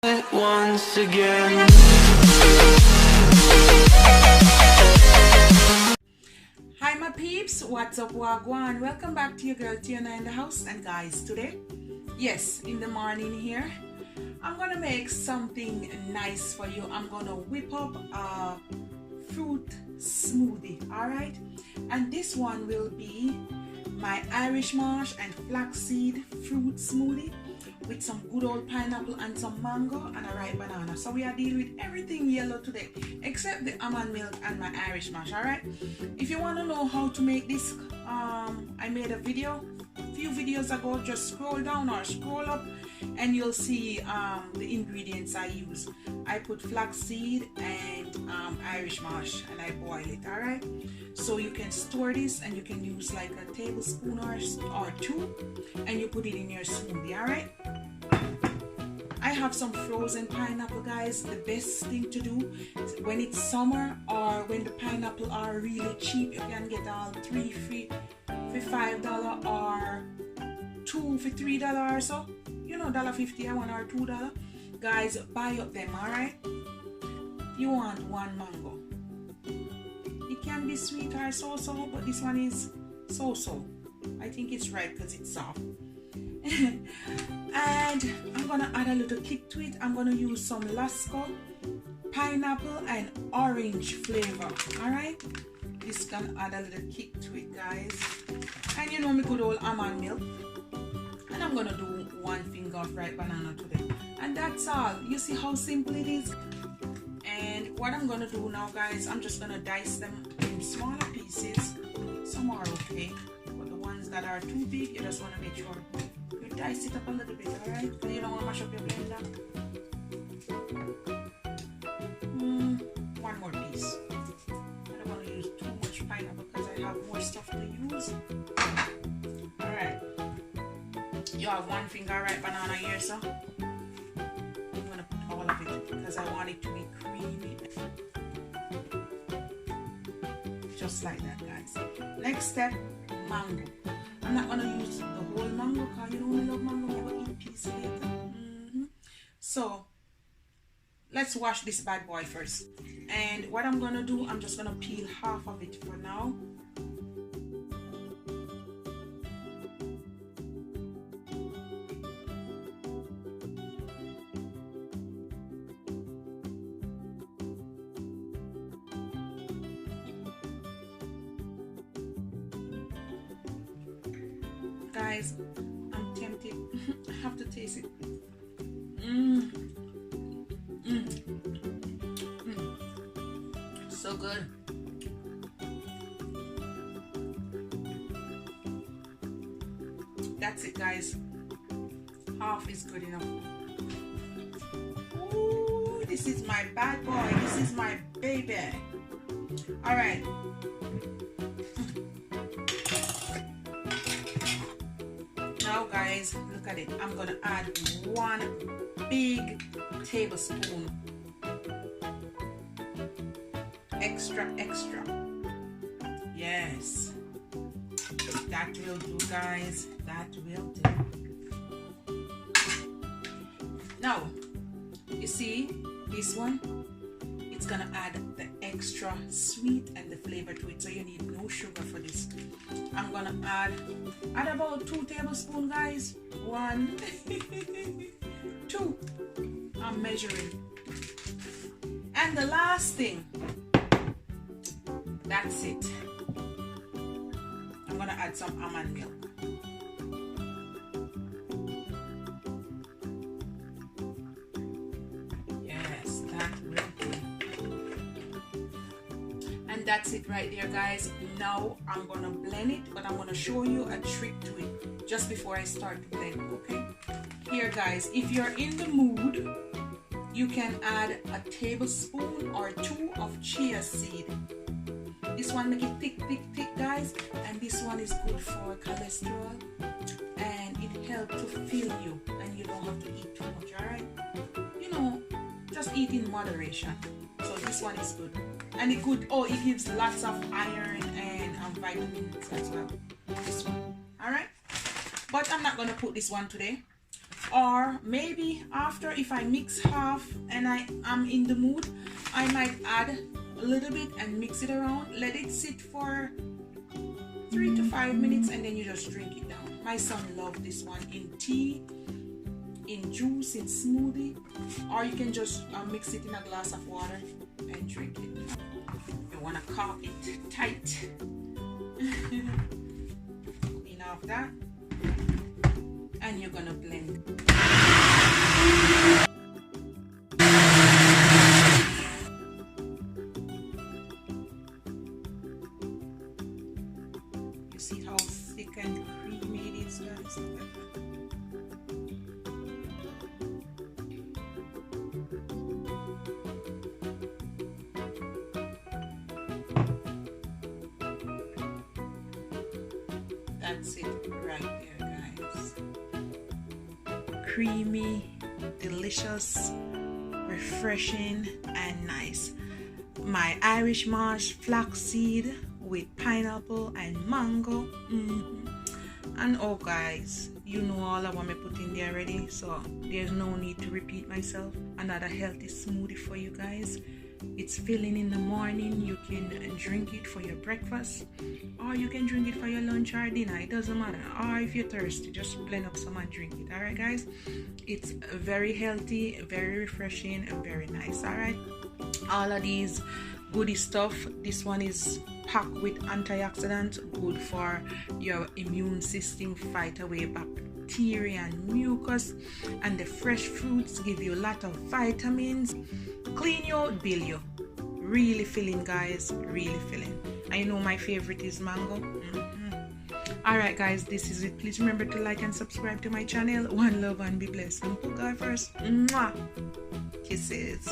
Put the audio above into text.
Once again. Hi my peeps, what's up, wagwan? Welcome back to your girl Tiana in the house. And guys, today, yes, in the morning here, I'm gonna make something nice for you. I'm gonna whip up a fruit smoothie, alright? And this one will be my Irish Marsh and flaxseed fruit smoothie with some good old pineapple and some mango and a ripe banana. So we are dealing with everything yellow today except the almond milk and my Irish Marsh. Alright, if you want to know how to make this, I made a video a few videos ago. Just scroll down or scroll up and you'll see the ingredients I use. I put flaxseed and Irish Marsh and I boil it. Alright, so you can store this and you can use like a tablespoon or two and you put it in your smoothie. Alright, I have some frozen pineapple, guys. The best thing to do when it's summer or when the pineapple are really cheap, you can get all 3 free for $5 or 2 for $3 or so. You know, $1.50 or $1 or $2. Guys, buy up them, alright? You want one mango. It can be sweet or so-so, but this one is so-so. I think it's right because it's soft. And I'm gonna add a little kick to it. I'm gonna use some Lasco pineapple and orange flavor. Alright, this can add a little kick to it, guys. And you know me good old almond milk, and I'm gonna do 1 finger of ripe banana today, and that's all. You see how simple it is. And what I'm gonna do now, guys, I'm just gonna dice them in smaller pieces. Some are okay, but the ones that are too big, you just want to make sure you dice it up a little bit, alright? Because you don't want to mash up your blender. One more piece. I don't want to use too much pineapple because I have more stuff to use. Alright. You have 1 finger ripe banana here, so I'm going to put all of it because I want it to be creamy. Just like that, guys. Next step, mango. I'm not gonna use the whole mango because you know I love mango. I'm gonna eat a piece later. So let's wash this bad boy first. And what I'm gonna do, I'm just gonna peel half of it for now. Guys, I'm tempted. I have to taste it. So good. That's it, guys. Half is good enough. Ooh, this is my bad boy. This is my baby. All right. Now, guys, look at it. I'm gonna add 1 big tablespoon extra. Yes, that will do, guys. That will do. Now, you see this one, it's gonna add the extra sweet and the flavor to it, so you need no sugar for this. I'm gonna add about 2 tablespoons, guys. 1 2. I'm measuring. And the last thing, that's it. I'm gonna add some almond milk. Yes, that will do. And that's it right there, guys. Now I'm gonna blend it, but I'm gonna show you a trick to it just before I start to blend. Okay, here, guys, if you're in the mood, you can add a tablespoon or 2 of chia seed. This one make it thick, guys, and this one is good for cholesterol and it helps to fill you and you don't have to eat too much. All right, you know, just eat in moderation. So this one is good, and it gives lots of iron and vitamins as well. This one, all right, but I'm not gonna put this one today. or maybe after, if I mix half and I am in the mood, I might add a little bit and mix it around, let it sit for 3 to 5 minutes, and then you just drink it down. My son loved this one in tea, in juice, in smoothie, or you can just mix it in a glass of water and drink it. You want to cork it tight. Clean off that, and you're gonna blend. You see how thick and creamy it is, guys? That's it right there, guys. Creamy, delicious, refreshing, and nice. My Irish Moss flaxseed with pineapple and mango. And oh guys, you know all of what I put in there already, so there's no need to repeat myself. Another healthy smoothie for you guys. It's filling in the morning. You can drink it for your breakfast, or you can drink it for your lunch or dinner. It doesn't matter. Or if you're thirsty, just blend up some and drink it. Alright guys, it's very healthy, very refreshing, and very nice. Alright, all of these goody stuff. This one is packed with antioxidants, good for your immune system, fight away bacteria and mucus. And the fresh fruits give you a lot of vitamins, clean you out, build you. Really filling, guys, really filling. I know my favorite is mango. Alright guys, this is it. Please remember to like and subscribe to my channel. One love and be blessed, and put God first. Mwah. Kisses.